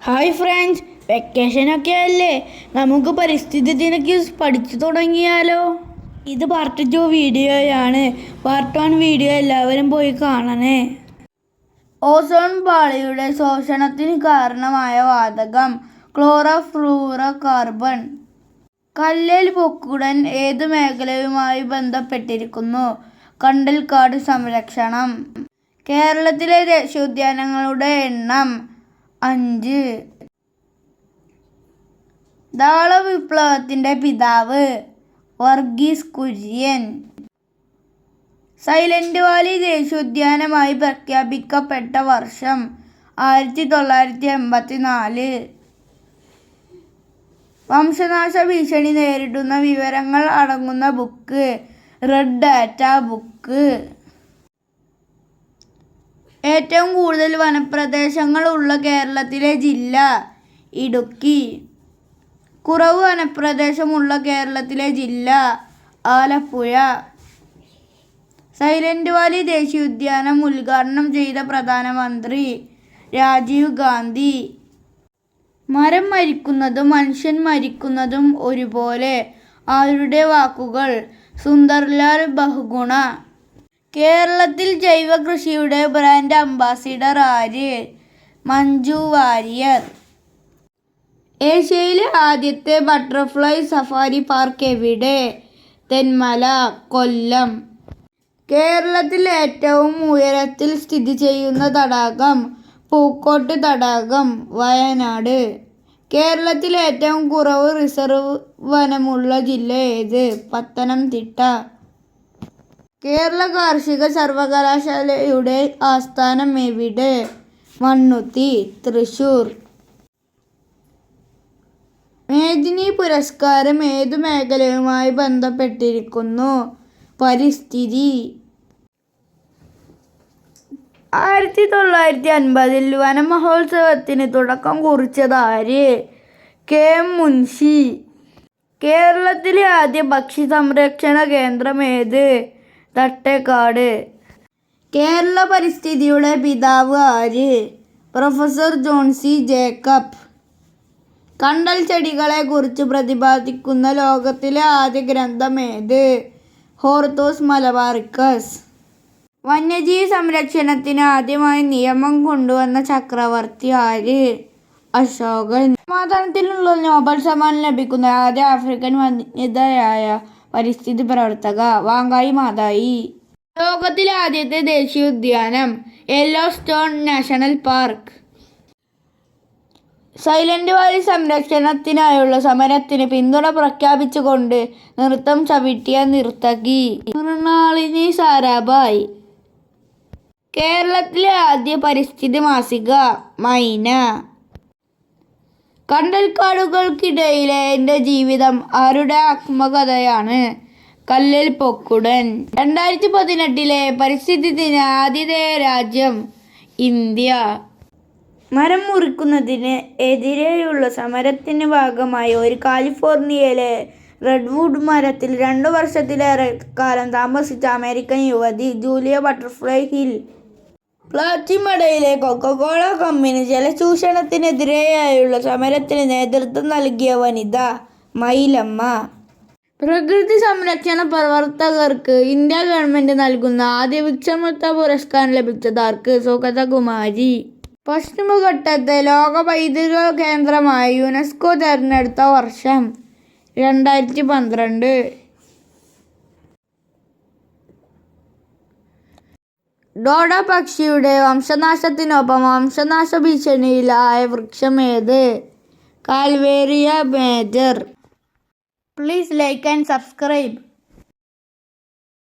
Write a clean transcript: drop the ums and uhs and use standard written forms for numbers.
Hi friends, വെക്കേഷനൊക്കെ അല്ലേ? നമുക്ക് പരിസ്ഥിതി ദിനക്ക് പഠിച്ചു തുടങ്ങിയാലോ? ഇത് പാർട്ട് 2 വീഡിയോയാണ്. പാർട്ട് 1 വീഡിയോ എല്ലാവരും പോയി കാണണേ. ഓസോൺ പാളിയുടെ ശോഷണത്തിന് കാരണമായ വാതകം ക്ലോറോഫ്ലൂറോകാർബൺ. കല്ലേൽ പൊക്കുടൻ ഏതു മേഖലയുമായി ബന്ധപ്പെട്ടിരിക്കുന്നു? കണ്ടൽക്കാട് സംരക്ഷണം. കേരളത്തിലെ ദേശീയോദ്യാനങ്ങളുടെ എണ്ണം 5. ധവള വിപ്ലവത്തിന്റെ പിതാവ് വർഗീസ് കുര്യൻ. സൈലന്റ് വാലി ദേശീയോദ്യാനമായി പ്രഖ്യാപിക്കപ്പെട്ട വർഷം 1984. വംശനാശ ഭീഷണി നേരിടുന്ന വിവരങ്ങൾ അടങ്ങുന്ന ബുക്ക് റെഡ് ഡാറ്റ ബുക്ക്. ഏറ്റവും കൂടുതൽ വനപ്രദേശങ്ങൾ ഉള്ള കേരളത്തിലെ ജില്ല ഇടുക്കി. കുറവ് വനപ്രദേശമുള്ള കേരളത്തിലെ ജില്ല ആലപ്പുഴ. സൈലന്റ് വാലി ദേശീയോദ്യാനം ഉദ്ഘാടനം ചെയ്ത പ്രധാനമന്ത്രി രാജീവ് ഗാന്ധി. മരം മരിക്കുന്നതും മനുഷ്യൻ മരിക്കുന്നതും ഒരുപോലെ. ആരുടെ വാക്കുകൾ? സുന്ദർലാൽ ബഹുഗുണ. കേരളത്തിൽ ജൈവ കൃഷിയുടെ ബ്രാൻഡ് അംബാസിഡർ ആര്? മഞ്ജു വാര്യർ. ഏഷ്യയിലെ ആദ്യത്തെ ബട്ടർഫ്ലൈ സഫാരി പാർക്ക് എവിടെ? തെന്മല, കൊല്ലം. കേരളത്തിൽ ഏറ്റവും ഉയരത്തിൽ സ്ഥിതി ചെയ്യുന്ന തടാകം പൂക്കോട്ട് തടാകം, വയനാട്. കേരളത്തിൽ ഏറ്റവും കുറവ് റിസർവ് വനമുള്ള ജില്ല ഏത്? പത്തനംതിട്ട. കേരള കാർഷിക സർവകലാശാലയുടെ ആസ്ഥാനം എവിടെ? മണ്ണുത്തി, തൃശൂർ. മേദിനി പുരസ്കാരം ഏതു മേഖലയുമായി ബന്ധപ്പെട്ടിരിക്കുന്നു? പരിസ്ഥിതി. 1950 വനമഹോത്സവത്തിന് തുടക്കം കുറിച്ചത് ആര്? കെ. മുൻഷി. കേരളത്തിലെ ആദ്യ പക്ഷി സംരക്ഷണ കേന്ദ്രം ഏത്? തട്ടേക്കാട്. കേരള പരിസ്ഥിതിയുടെ പിതാവ് ആര്? Professor John C Jacob. കണ്ടൽ ചെടികളെ കുറിച്ച് പ്രതിപാദിക്കുന്ന ലോകത്തിലെ ആദ്യ ഗ്രന്ഥം ഏത്? Hortus Malabaricus. വന്യജീവി സംരക്ഷണത്തിന് ആദ്യമായി നിയമം കൊണ്ടുവന്ന ചക്രവർത്തി ആര്? അശോകൻ. സമാധാനത്തിനുള്ള നോബൽ സമ്മാനം ലഭിക്കുന്ന ആദ്യ ആഫ്രിക്കൻ വനിതയായ പരിസ്ഥിതി പ്രവർത്തക വാങ്കായി മാതായി. ലോകത്തിലെ ആദ്യത്തെ ദേശീയോദ്യാനം Yellowstone National Park. Silent Valley സംരക്ഷണത്തിനായുള്ള സമരത്തിന് പിന്തുണ പ്രഖ്യാപിച്ചുകൊണ്ട് നൃത്തം ചവിട്ടിയ നർത്തകി മൃണാളിനി സാരാഭായ്. കേരളത്തിലെ ആദ്യ പരിസ്ഥിതി മാസിക മൈന. കണ്ടൽക്കാടുകൾക്കിടയിലെ എൻ്റെ ജീവിതം ആരുടെ ആത്മകഥയാണ്? കല്ലേൽ പൊക്കുടൻ. 2018 പരിസ്ഥിതി ദിന ആതിഥേയ രാജ്യം ഇന്ത്യ. മരം മുറിക്കുന്നതിന് എതിരെയുള്ള സമരത്തിന് ഭാഗമായി കാലിഫോർണിയയിലെ റെഡ്വുഡ് മരത്തിൽ 2 വർഷത്തിലേറെ കാലം താമസിച്ച അമേരിക്കൻ യുവതി ജൂലിയ ബട്ടർഫ്ലൈ ഹിൽ. പ്ലാച്ചിമടയിലെ കൊക്കക്കോള കമ്പനി ജലചൂഷണത്തിനെതിരെയുള്ള സമരത്തിന് നേതൃത്വം നൽകിയ വനിത മൈലമ്മ. പ്രകൃതി സംരക്ഷണ പ്രവർത്തകർക്ക് ഇന്ത്യ ഗവൺമെന്റ് നൽകുന്ന ആദ്യ വിക്ഷമുക്ത പുരസ്കാരം ലഭിച്ചതാർക്ക്? സുഗതകുമാരി. പശ്ചിമഘട്ടത്തെ ലോക പൈതൃക കേന്ദ്രമായി യുനെസ്കോ തെരഞ്ഞെടുത്ത വർഷം 2012. ഡോഡ പക്ഷിയുടെ വംശനാശത്തിനൊപ്പം വംശനാശ ഭീഷണിയിലായ വൃക്ഷം ഏത്? Calvaria major. Please like and subscribe.